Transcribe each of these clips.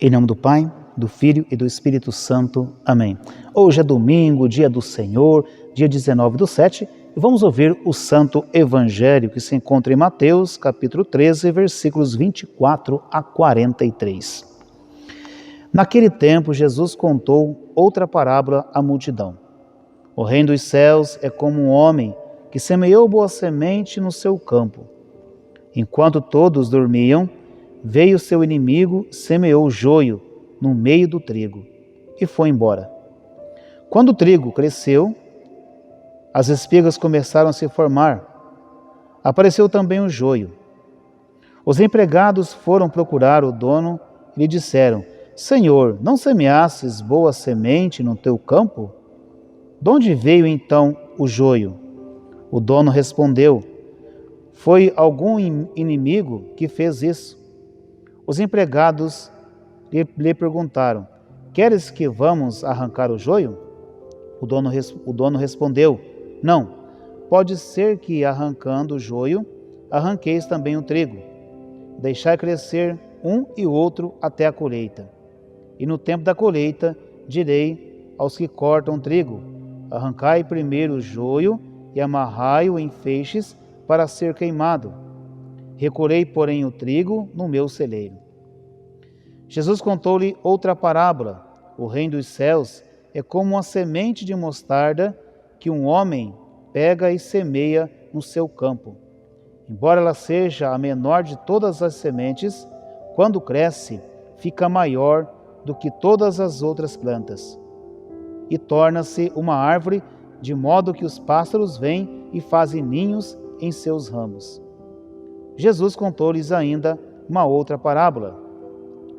Em nome do Pai, do Filho e do Espírito Santo. Amém. Hoje é domingo, dia do Senhor, dia 19/7, e vamos ouvir o Santo Evangelho que se encontra em Mateus, capítulo 13, versículos 24 a 43. Naquele tempo, Jesus contou outra parábola à multidão. O reino dos céus é como um homem que semeou boa semente no seu campo. Enquanto todos dormiam, veio seu inimigo, semeou joio no meio do trigo e foi embora. Quando o trigo cresceu, as espigas começaram a se formar. Apareceu também o joio. Os empregados foram procurar o dono e lhe disseram: Senhor, não semeastes boa semente no teu campo? De onde veio então o joio? O dono respondeu: Foi algum inimigo que fez isso. Os empregados lhe perguntaram: Queres que vamos arrancar o joio? O dono respondeu: Não, pode ser que arrancando o joio, arranqueis também o trigo. Deixai crescer um e outro até a colheita. E no tempo da colheita, direi aos que cortam trigo: Arrancai primeiro o joio e amarrai-o em feixes para ser queimado. Recolhei, porém, o trigo no meu celeiro. Jesus contou-lhe outra parábola. O reino dos céus é como uma semente de mostarda que um homem pega e semeia no seu campo. Embora ela seja a menor de todas as sementes, quando cresce, fica maior do que todas as outras plantas e torna-se uma árvore, de modo que os pássaros vêm e fazem ninhos em seus ramos. Jesus contou-lhes ainda uma outra parábola.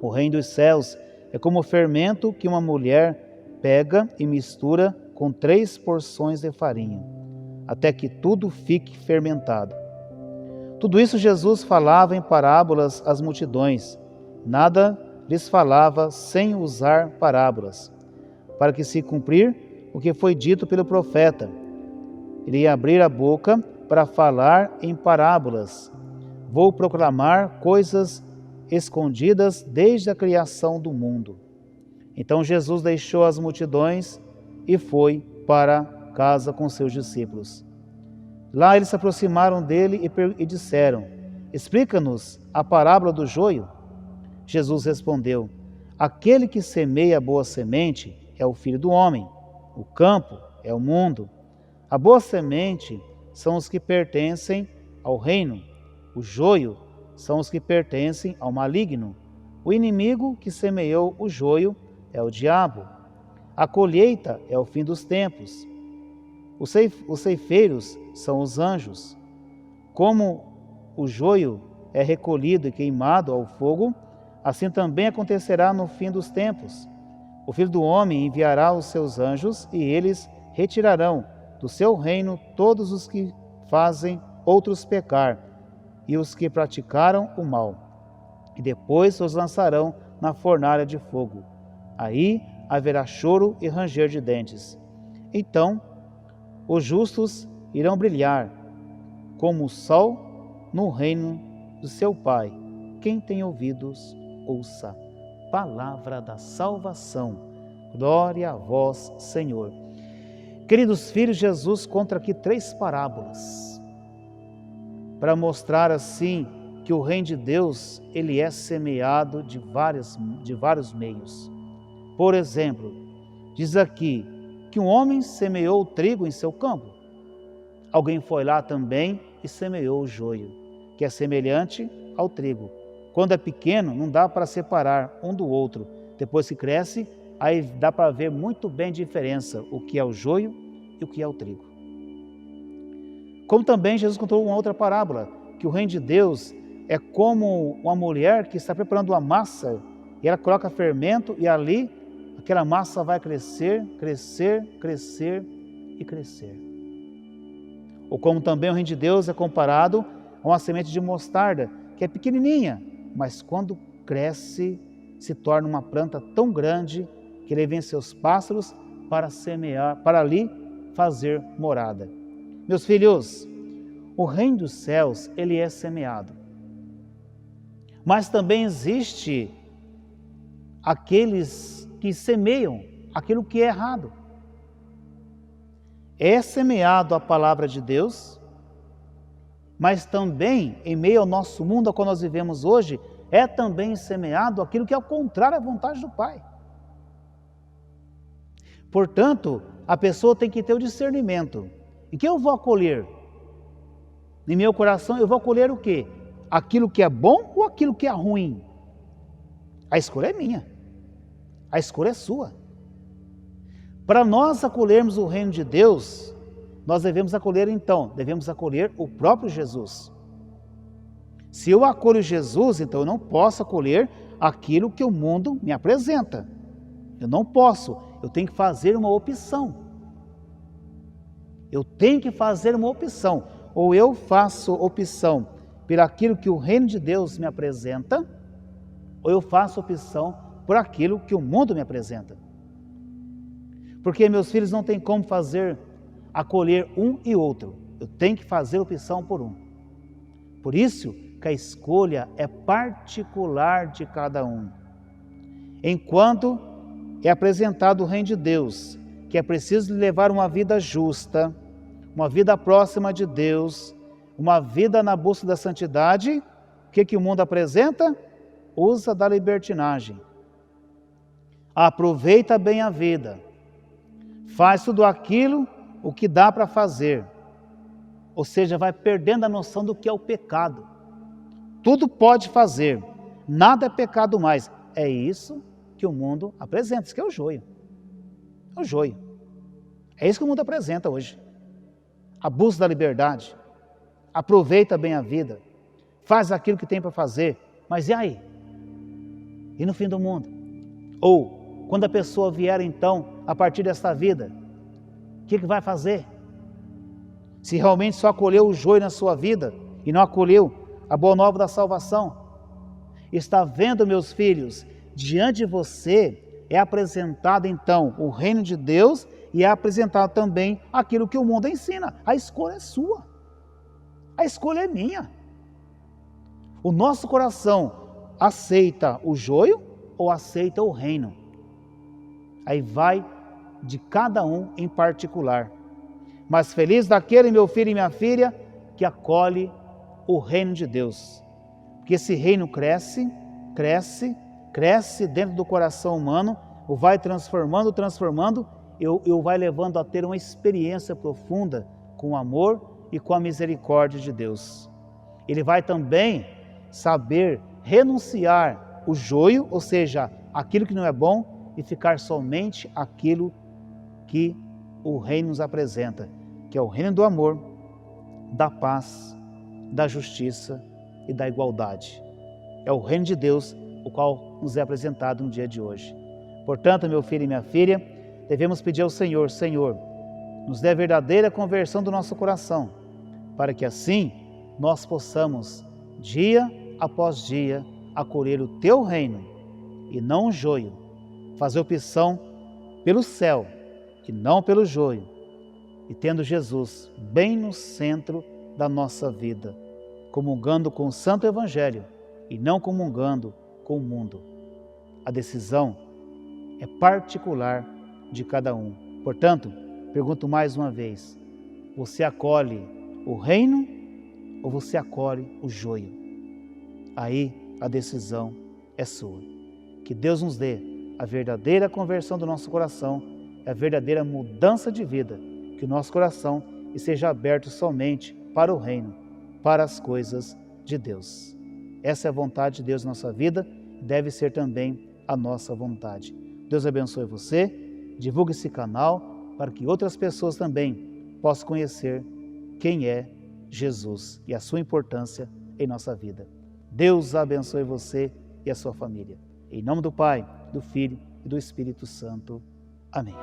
O reino dos céus é como o fermento que uma mulher pega e mistura com 3 porções de farinha, até que tudo fique fermentado. Tudo isso Jesus falava em parábolas às multidões. Nada lhes falava sem usar parábolas, para que se cumprir o que foi dito pelo profeta. Ele ia abrir a boca para falar em parábolas. Vou proclamar coisas escondidas desde a criação do mundo. Então Jesus deixou as multidões e foi para casa com seus discípulos. Lá eles se aproximaram dele e disseram: Explica-nos a parábola do joio. Jesus respondeu: Aquele que semeia a boa semente é o Filho do Homem. O campo é o mundo. A boa semente são os que pertencem ao reino. O joio são os que pertencem ao maligno. O inimigo que semeou o joio é o diabo. A colheita é o fim dos tempos. Os ceifeiros são os anjos. Como o joio é recolhido e queimado ao fogo, assim também acontecerá no fim dos tempos. O Filho do Homem enviará os seus anjos e eles retirarão do seu reino todos os que fazem outros pecar e os que praticaram o mal, e depois os lançarão na fornalha de fogo. Aí haverá choro e ranger de dentes. Então os justos irão brilhar como o sol no reino do seu Pai. Quem tem ouvidos, ouça. Palavra da salvação. Glória a vós, Senhor. Queridos filhos, Jesus conta aqui 3 parábolas para mostrar assim que o reino de Deus ele é semeado de vários meios. Por exemplo, diz aqui que um homem semeou o trigo em seu campo. Alguém foi lá também e semeou o joio, que é semelhante ao trigo. Quando é pequeno, não dá para separar um do outro. Depois que cresce, aí dá para ver muito bem a diferença, o que é o joio e o que é o trigo. Como também Jesus contou uma outra parábola, que o reino de Deus é como uma mulher que está preparando uma massa, e ela coloca fermento, e ali aquela massa vai crescer, crescer, crescer e crescer. Ou como também o reino de Deus é comparado a uma semente de mostarda, que é pequenininha, mas quando cresce, se torna uma planta tão grande que ele vem seus pássaros para semear, para ali fazer morada. Meus filhos, o reino dos céus, ele é semeado. Mas também existe aqueles que semeiam aquilo que é errado. É semeado a palavra de Deus, mas também, em meio ao nosso mundo, ao qual nós vivemos hoje, é também semeado aquilo que é ao contrário à vontade do Pai. Portanto, a pessoa tem que ter o discernimento. E que eu vou acolher? Em meu coração, eu vou acolher o quê? Aquilo que é bom ou aquilo que é ruim? A escolha é minha. A escolha é sua. Para nós acolhermos o reino de Deus, nós devemos acolher o próprio Jesus. Se eu acolho Jesus, então eu não posso acolher aquilo que o mundo me apresenta. Eu não posso, eu tenho que fazer uma opção. Eu tenho que fazer uma opção. Ou eu faço opção por aquilo que o reino de Deus me apresenta, ou eu faço opção por aquilo que o mundo me apresenta. Porque meus filhos não têm como acolher um e outro. Eu tenho que fazer opção por um. Por isso que a escolha é particular de cada um. Enquanto é apresentado o reino de Deus, que é preciso levar uma vida justa, uma vida próxima de Deus, uma vida na busca da santidade, o que o mundo apresenta? Usa da libertinagem. Aproveita bem a vida. Faz tudo aquilo o que dá para fazer. Ou seja, vai perdendo a noção do que é o pecado. Tudo pode fazer, nada é pecado mais. É isso que o mundo apresenta, isso que é o joio. É o joio. É isso que o mundo apresenta hoje. Abuso da liberdade. Aproveita bem a vida. Faz aquilo que tem para fazer. Mas e aí? E no fim do mundo? Ou, quando a pessoa vier então, a partir desta vida, o que vai fazer? Se realmente só acolheu o joio na sua vida e não acolheu a boa nova da salvação. Está vendo, meus filhos, diante de você é apresentado então o reino de Deus e é apresentado também aquilo que o mundo ensina. A escolha é sua. A escolha é minha. O nosso coração aceita o joio ou aceita o reino? Aí vai de cada um em particular. Mas feliz daquele, meu filho e minha filha, que acolhe o reino de Deus. Porque esse reino cresce dentro do coração humano, o vai transformando, e o vai levando a ter uma experiência profunda com o amor e com a misericórdia de Deus. Ele vai também saber renunciar o joio, ou seja, aquilo que não é bom, e ficar somente aquilo que o reino nos apresenta, que é o reino do amor, da paz, da justiça e da igualdade. É o reino de Deus, o qual nos é apresentado no dia de hoje. Portanto, meu filho e minha filha, devemos pedir ao Senhor, Senhor, nos dê a verdadeira conversão do nosso coração, para que assim nós possamos, dia após dia, acolher o Teu reino, e não o joio, fazer opção pelo céu, e não pelo joio, e tendo Jesus bem no centro da nossa vida, comungando com o Santo Evangelho e não comungando com o mundo. A decisão é particular de cada um. Portanto, pergunto mais uma vez, você acolhe o reino ou você acolhe o joio? Aí a decisão é sua. Que Deus nos dê a verdadeira conversão do nosso coração, a verdadeira mudança de vida, que o nosso coração esteja aberto somente para o reino, para as coisas de Deus. Essa é a vontade de Deus na nossa vida, deve ser também a nossa vontade. Deus abençoe você, divulgue esse canal para que outras pessoas também possam conhecer quem é Jesus e a sua importância em nossa vida. Deus abençoe você e a sua família. Em nome do Pai, do Filho e do Espírito Santo. Amém.